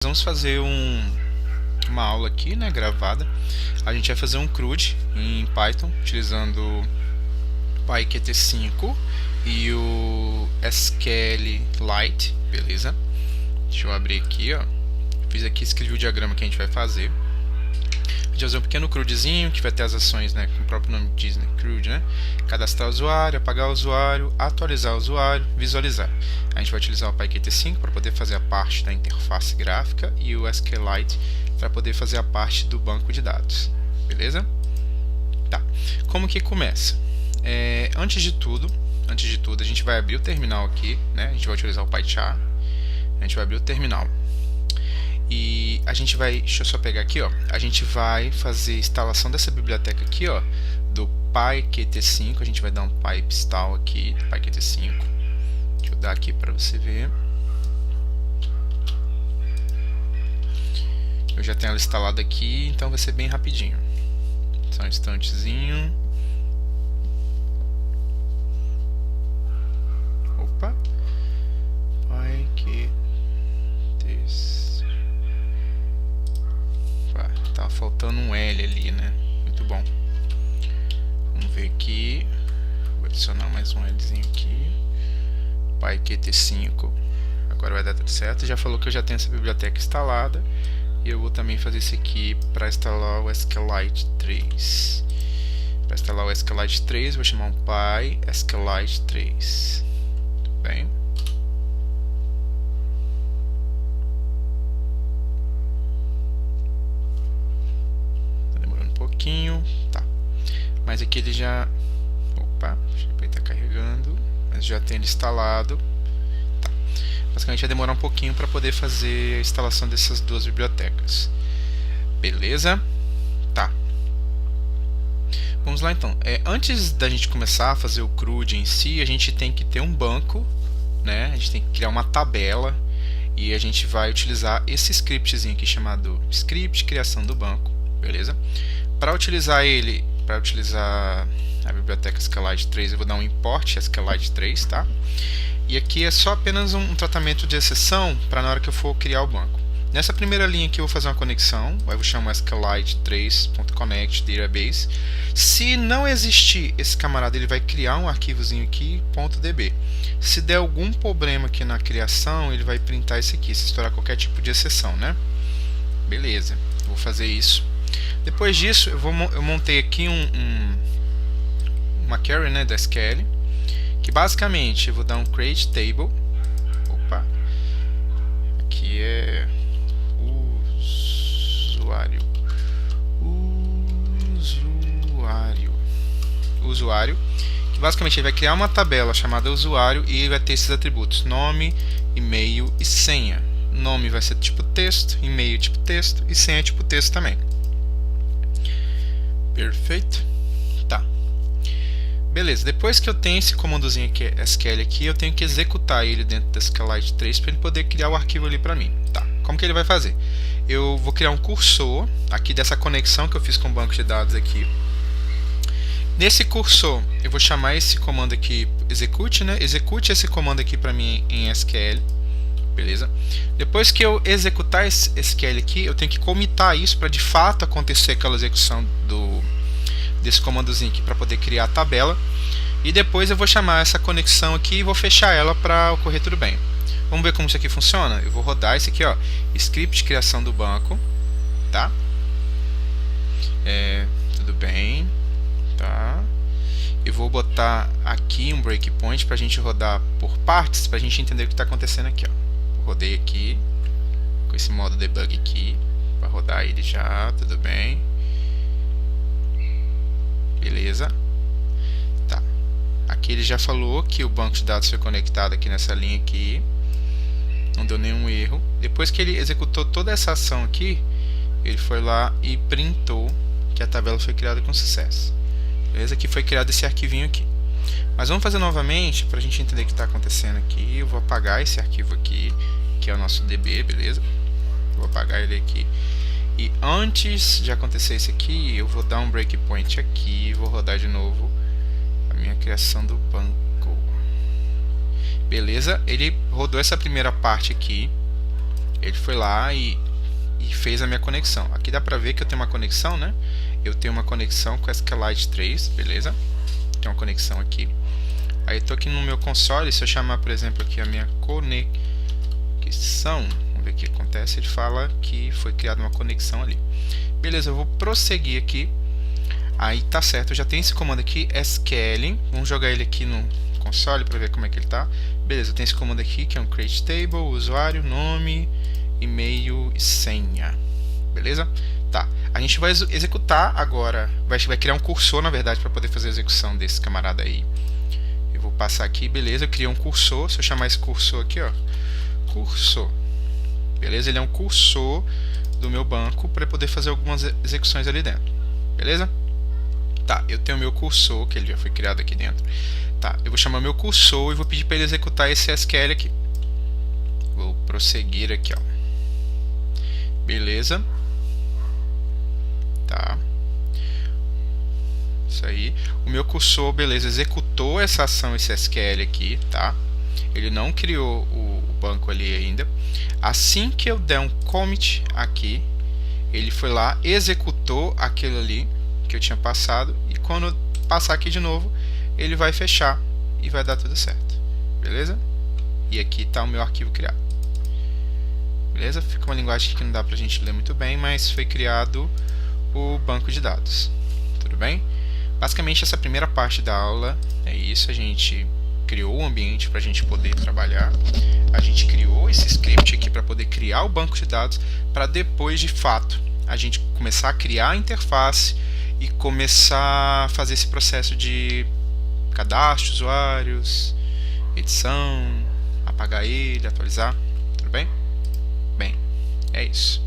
Vamos fazer uma aula aqui, né, gravada. A gente vai fazer um CRUD em Python, utilizando o PyQt5 e o SQLite, beleza? Deixa eu abrir aqui, ó. Fiz aqui, escrevi o diagrama que a gente vai fazer. A gente vai fazer um pequeno CRUDzinho, que vai ter as ações, né, como o próprio nome diz, né, CRUD, né? Cadastrar o usuário, apagar o usuário, atualizar o usuário, visualizar. A gente vai utilizar o PyQt5 para poder fazer a parte da interface gráfica e o SQLite para poder fazer a parte do banco de dados, beleza? Tá. Como que começa? Antes de tudo, a gente vai abrir o terminal aqui, né? A gente vai utilizar o PyChar. A gente vai abrir o terminal. E a gente vai, deixa eu só pegar aqui, ó. A gente vai fazer a instalação dessa biblioteca aqui, ó, do PyQt5. A gente vai dar um pip install aqui do PyQt5. Deixa eu dar aqui para você ver. Eu já tenho ela instalada aqui, então vai ser bem rapidinho. Só um instantezinho. Opa. PyQt5. Tava faltando um L ali, né? Muito bom. Vamos ver aqui. Vou adicionar mais um Lzinho aqui. PyQt5. Agora vai dar tudo certo. Já falou que eu já tenho essa biblioteca instalada. E eu vou também fazer isso aqui para instalar o SQLite 3. Para instalar o SQLite 3, vou chamar um PySQLite 3. Tudo bem? Pouquinho, tá. Mas aqui ele já, opa, deixa eu ver, tá carregando, mas já tem ele instalado, tá. Basicamente vai demorar um pouquinho para poder fazer a instalação dessas duas bibliotecas, beleza? Tá. Vamos lá então. Antes da gente começar a fazer o CRUD em si, a gente tem que ter um banco, né? A gente tem que criar uma tabela e a gente vai utilizar esse scriptzinho aqui chamado script criação do banco, beleza? Para utilizar ele, para utilizar a biblioteca SQLite 3, eu vou dar um import SQLite 3, tá? E aqui é só apenas um tratamento de exceção para na hora que eu for criar o banco. Nessa primeira linha aqui eu vou fazer uma conexão, eu vou chamar SQLite3.connect database. Se não existir esse camarada, ele vai criar um arquivozinho aqui, .db. Se der algum problema aqui na criação, ele vai printar esse aqui, se estourar qualquer tipo de exceção, né? Beleza, vou fazer isso. Depois disso, eu montei aqui uma query, né, da SQL, que basicamente eu vou dar um create table. Opa, aqui é usuário, que basicamente ele vai criar uma tabela chamada usuário e ele vai ter esses atributos: nome, e-mail e senha. Nome vai ser tipo texto, e-mail tipo texto e senha tipo texto também. Perfeito? Tá. Beleza, depois que eu tenho esse comandozinho aqui, SQL aqui, eu tenho que executar ele dentro da SQLite 3 para ele poder criar o arquivo ali para mim. Tá. Como que ele vai fazer? Eu vou criar um cursor aqui dessa conexão que eu fiz com o banco de dados aqui. Nesse cursor, eu vou chamar esse comando aqui execute, né? Execute esse comando aqui para mim em SQL. Beleza? Depois que eu executar esse SQL aqui, eu tenho que comitar isso para de fato acontecer aquela execução desse comandozinho aqui para poder criar a tabela. E depois eu vou chamar essa conexão aqui e vou fechar ela para ocorrer tudo bem. Vamos ver como isso aqui funciona? Eu vou rodar esse aqui, ó, script criação do banco, tá? Tudo bem, tá? Eu vou botar aqui um breakpoint para a gente rodar por partes, para a gente entender o que está acontecendo aqui, ó. Rodei aqui com esse modo debug aqui para rodar ele já, tudo bem, beleza, tá. Aqui ele já falou que o banco de dados foi conectado aqui nessa linha aqui, não deu nenhum erro. Depois que ele executou toda essa ação aqui, ele foi lá e printou que a tabela foi criada com sucesso, beleza? Aqui foi criado esse arquivinho aqui. Mas vamos fazer novamente para a gente entender o que está acontecendo aqui. Eu vou apagar esse arquivo aqui, que é o nosso DB, beleza? Vou apagar ele aqui. E antes de acontecer isso aqui, eu vou dar um breakpoint aqui e vou rodar de novo a minha criação do banco. Beleza? Ele rodou essa primeira parte aqui. Ele foi lá e fez a minha conexão. Aqui dá pra ver que eu tenho uma conexão, né? Eu tenho uma conexão com SQLite 3, beleza? Tem uma conexão aqui. Aí eu tô aqui no meu console, se eu chamar, por exemplo, aqui a minha conexão, vamos ver o que acontece, ele fala que foi criada uma conexão ali. Beleza, eu vou prosseguir aqui. Aí tá certo, eu já tenho esse comando aqui, scaling. Vamos jogar ele aqui no console para ver como é que ele tá. Beleza, eu tenho esse comando aqui que é um create table, usuário, nome, e-mail e senha. Beleza? Tá. A gente vai executar agora, vai criar um cursor na verdade para poder fazer a execução desse camarada aí. Eu vou passar aqui, beleza, eu criei um cursor. Se eu chamar esse cursor aqui, ó, cursor. Beleza? Ele é um cursor do meu banco para poder fazer algumas execuções ali dentro. Beleza? Tá, eu tenho o meu cursor, que ele já foi criado aqui dentro. Tá, eu vou chamar meu cursor e vou pedir para ele executar esse SQL aqui. Vou prosseguir aqui, ó. Beleza. Tá. Isso aí. O meu cursor, beleza, executou essa ação, esse SQL aqui, tá? Ele não criou o banco ali ainda. Assim que eu der um commit aqui, ele foi lá, executou aquilo ali que eu tinha passado, e quando eu passar aqui de novo, ele vai fechar e vai dar tudo certo. Beleza? E aqui está o meu arquivo criado. Beleza? Fica uma linguagem que não dá pra gente ler muito bem, mas foi criado o banco de dados. Tudo bem? Basicamente essa primeira parte da aula é isso. A gente criou o ambiente para a gente poder trabalhar. A gente criou esse script aqui para poder criar o banco de dados, para depois de fato a gente começar a criar a interface e começar a fazer esse processo de cadastro de usuários, edição, apagar ele, atualizar. Tudo bem? Bem, é isso.